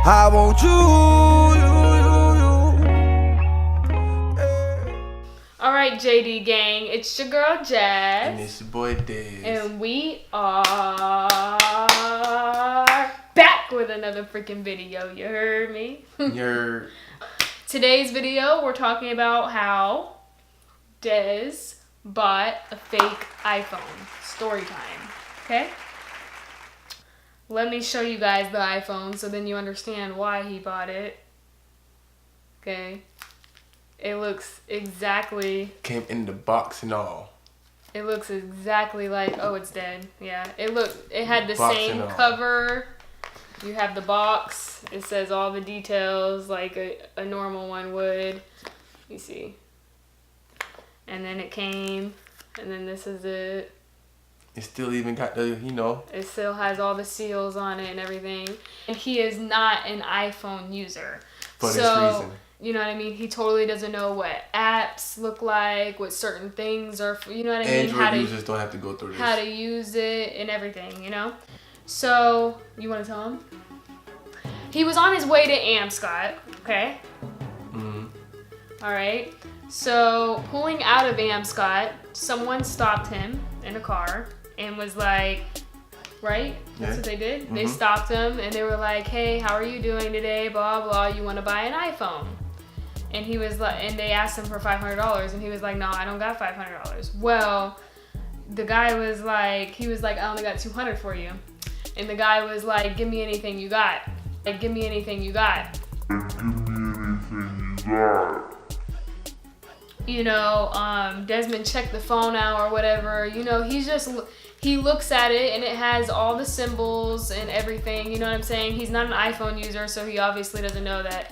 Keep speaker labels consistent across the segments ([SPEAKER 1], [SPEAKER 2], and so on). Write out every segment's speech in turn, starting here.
[SPEAKER 1] I want you.
[SPEAKER 2] Alright, JD gang, it's your girl Jahzz.
[SPEAKER 3] And it's your boy Dez.
[SPEAKER 2] And we are back with another freaking video. You heard me? Today's video, we're talking about how Dez bought a fake iPhone. Story time. Okay? Let me show you guys the iPhone so then you understand why he bought it. Okay? It looks exactly...
[SPEAKER 3] Came in the box and all.
[SPEAKER 2] It looks exactly like... Oh, it's dead. Yeah. It had the same cover. You have the box. It says all the details like a normal one would. You see. And then it came. And then this is it.
[SPEAKER 3] It still even got the,
[SPEAKER 2] It still has all the seals on it and everything. And he is not an iPhone user.
[SPEAKER 3] For this reason.
[SPEAKER 2] You know what I mean? He totally doesn't know what apps look like, what certain things are, you know what I mean?
[SPEAKER 3] Android users don't have to go through this.
[SPEAKER 2] How to use it and everything, you know? So, you want to tell him? He was on his way to Amscot, okay?
[SPEAKER 3] Mm-hmm.
[SPEAKER 2] All right. So, pulling out of Amscot, someone stopped him in a car and was like, right? That's what they did. Mm-hmm. They stopped him and they were like, hey, how are you doing today? Blah, blah. You want to buy an iPhone? And he was like, and they asked him for $500 and he was like, no, I don't got $500. Well, the guy was like, I only got $200 for you. And the guy was like, give me anything you got. Like, give me anything you got. You know, Desmond checked the phone out or whatever. You know, he looks at it and it has all the symbols and everything. You know what I'm saying? He's not an iPhone user, so he obviously doesn't know that.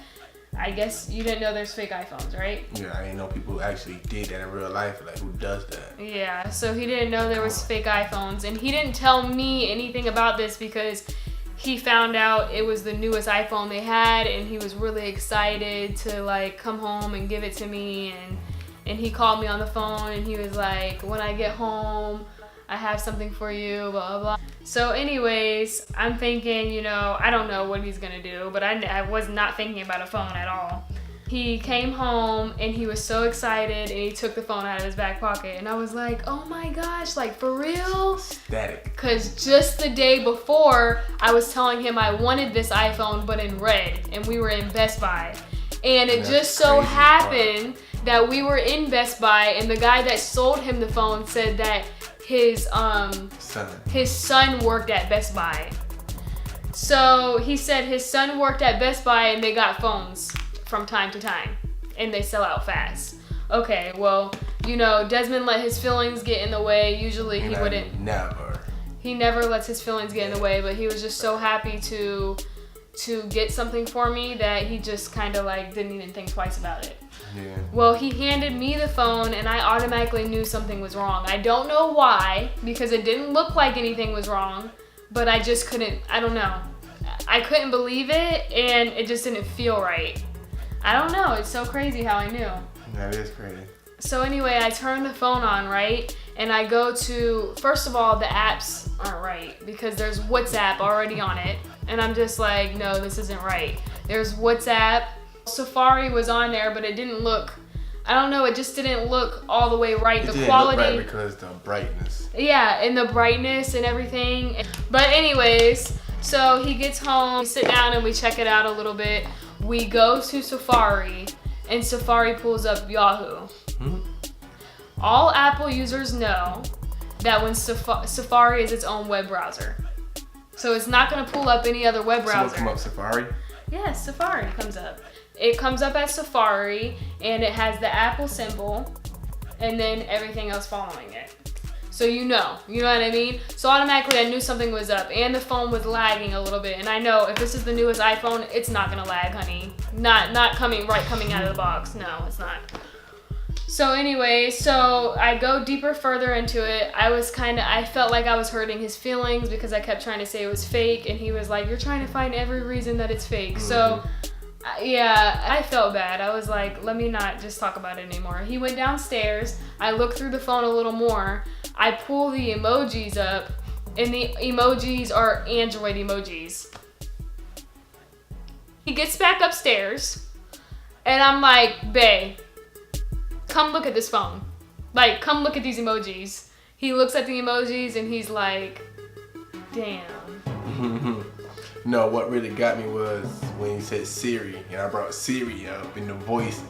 [SPEAKER 2] I guess you didn't know there's fake iPhones, right?
[SPEAKER 3] Yeah, I didn't know people actually did that in real life. Like, who does that?
[SPEAKER 2] Yeah, so he didn't know there was fake iPhones. And he didn't tell me anything about this because he found out it was the newest iPhone they had and he was really excited to, like, come home and give it to me. And he called me on the phone and he was like, when I get home, I have something for you, blah, blah, blah. So anyways, I'm thinking, you know, I don't know what he's going to do, but I was not thinking about a phone at all. He came home and he was so excited and he took the phone out of his back pocket. And I was like, oh my gosh, like for real?
[SPEAKER 3] Static.
[SPEAKER 2] Because just the day before, I was telling him I wanted this iPhone, but in red. And we were in Best Buy. And it just so happened that we were in Best Buy and the guy that sold him the phone said that his son worked at Best Buy. So he said his son worked at Best Buy and they got phones from time to time and they sell out fast. Okay, well, you know, Desmond let his feelings get in the way. Usually he wouldn't. He never lets his feelings get in the way, but he was just so happy to get something for me that he just kind of like didn't even think twice about it.
[SPEAKER 3] Yeah.
[SPEAKER 2] Well, he handed me the phone and I automatically knew something was wrong. I don't know why, because it didn't look like anything was wrong, but I just couldn't, I don't know. I couldn't believe it and it just didn't feel right. I don't know, it's so crazy how I knew.
[SPEAKER 3] That is crazy.
[SPEAKER 2] So anyway, I turned the phone on, right? And I go to, first of all, the apps aren't right because there's WhatsApp already on it. And I'm just like, no, this isn't right. There's WhatsApp. Safari was on there, but it didn't look, I don't know, it just didn't look all the way right.
[SPEAKER 3] It
[SPEAKER 2] the
[SPEAKER 3] didn't
[SPEAKER 2] quality.
[SPEAKER 3] Look right because the brightness.
[SPEAKER 2] Yeah, and the brightness and everything. But anyways, so he gets home, we sit down and we check it out a little bit. We go to Safari and Safari pulls up Yahoo.
[SPEAKER 3] Hmm?
[SPEAKER 2] All Apple users know that when Safari is its own web browser. So it's not going to pull up any other web browser.
[SPEAKER 3] So it'll come up Safari?
[SPEAKER 2] Yes, Safari comes up. It comes up as Safari and it has the Apple symbol and then everything else following it. So you know what I mean? So automatically I knew something was up and the phone was lagging a little bit. And I know if this is the newest iPhone, it's not gonna lag, honey. Not coming out of the box. No, it's not. So anyway, so I go deeper further into it. I felt like I was hurting his feelings because I kept trying to say it was fake and he was like, you're trying to find every reason that it's fake. Mm-hmm. So yeah, I felt bad. I was like, let me not just talk about it anymore. He went downstairs. I looked through the phone a little more. I pull the emojis up, and the emojis are Android emojis. He gets back upstairs, and I'm like, bae, come look at this phone. Like, come look at these emojis. He looks at the emojis, and he's like, damn.
[SPEAKER 3] No, what really got me was when he said Siri, and I brought Siri up in the voice.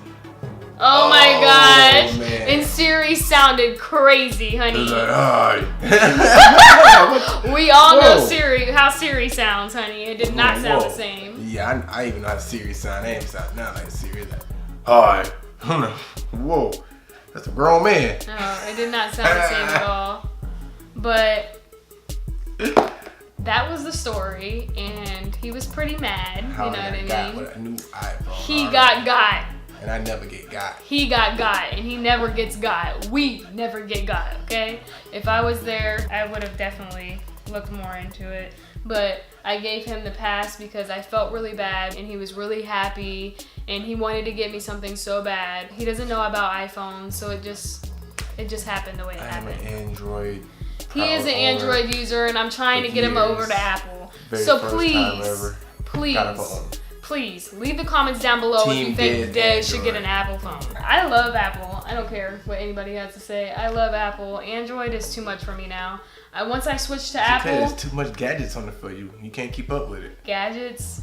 [SPEAKER 2] Oh my gosh.
[SPEAKER 3] Man.
[SPEAKER 2] And Siri sounded crazy, honey.
[SPEAKER 3] It was like, "Hi."
[SPEAKER 2] We all know Siri, how Siri sounds, honey. It did not sound the same.
[SPEAKER 3] Yeah, I even know how Siri sound. It ain't sound not like Siri. Like, hi. Whoa. That's a grown man.
[SPEAKER 2] No, it did not sound the same at all. But that was the story, and he was pretty mad.
[SPEAKER 3] How
[SPEAKER 2] you know what I
[SPEAKER 3] got
[SPEAKER 2] mean?
[SPEAKER 3] with a new iPhone.
[SPEAKER 2] He got.
[SPEAKER 3] And I never get got.
[SPEAKER 2] He got, and he never gets got. We never get got, okay? If I was there, I would have definitely looked more into it. But I gave him the pass because I felt really bad, and he was really happy, and he wanted to get me something so bad. He doesn't know about iPhones, so it just happened the way it happened.
[SPEAKER 3] I'm an Android.
[SPEAKER 2] He is an Android user, and I'm trying to get him over to Apple. So please leave the comments down below if you think Dez should get an Apple phone. I love Apple. I don't care what anybody has to say. I love Apple. Android is too much for me now. Once I switch to Apple,
[SPEAKER 3] there's too much gadgets on it for you. You can't keep up with it.
[SPEAKER 2] Gadgets.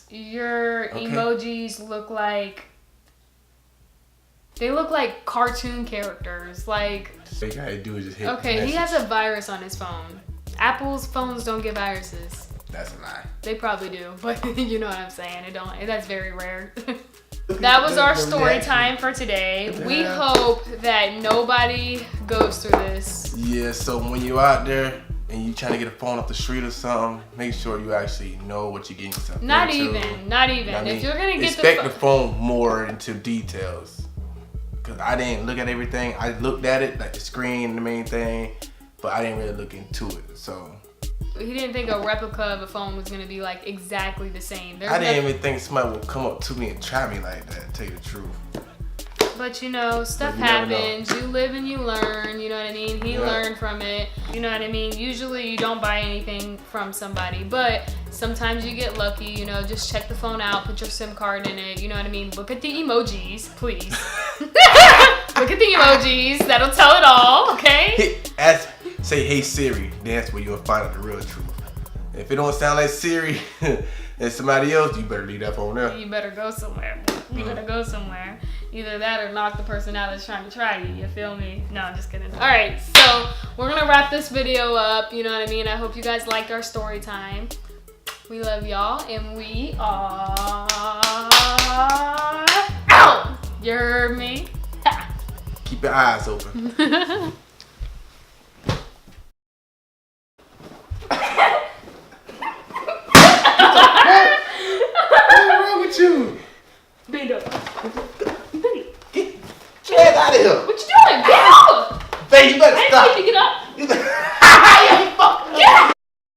[SPEAKER 2] Your emojis look like cartoon characters. Like,
[SPEAKER 3] all you gotta do is just hit
[SPEAKER 2] okay, he has a virus on his phone. Apple's phones don't get viruses.
[SPEAKER 3] That's a lie.
[SPEAKER 2] They probably do, but you know what I'm saying. It don't. That's very rare. That was our story time for today. We hope that nobody goes through this.
[SPEAKER 3] Yeah, so when you're out there and you trying to get a phone off the street or something, make sure you actually know what you're getting yourself
[SPEAKER 2] Not
[SPEAKER 3] into.
[SPEAKER 2] even. If you're gonna get
[SPEAKER 3] the phone more into details. Cause I didn't look at everything. I looked at it, like the screen, the main thing, but I didn't really look into it. So
[SPEAKER 2] he didn't think a replica of a phone was gonna be like exactly the same.
[SPEAKER 3] I didn't even think somebody would come up to me and try me like that, to tell you the truth.
[SPEAKER 2] But you know, stuff happens. You live and you learn, you know what I mean? He learned from it, you know what I mean? Usually you don't buy anything from somebody, but sometimes you get lucky, you know, just check the phone out, put your SIM card in it, you know what I mean? Look at the emojis, please. Look at the emojis, that'll tell it all, okay?
[SPEAKER 3] Say, hey Siri, that's where you'll find out the real truth. If it don't sound like Siri and somebody else, you better leave that phone there.
[SPEAKER 2] You better go somewhere. You better go somewhere. Either that or knock the person out that's trying to try you. You feel me? No, I'm just kidding. All right, so we're gonna wrap this video up. You know what I mean? I hope you guys liked our story time. We love y'all, and we are out. You heard me?
[SPEAKER 3] Keep your eyes open.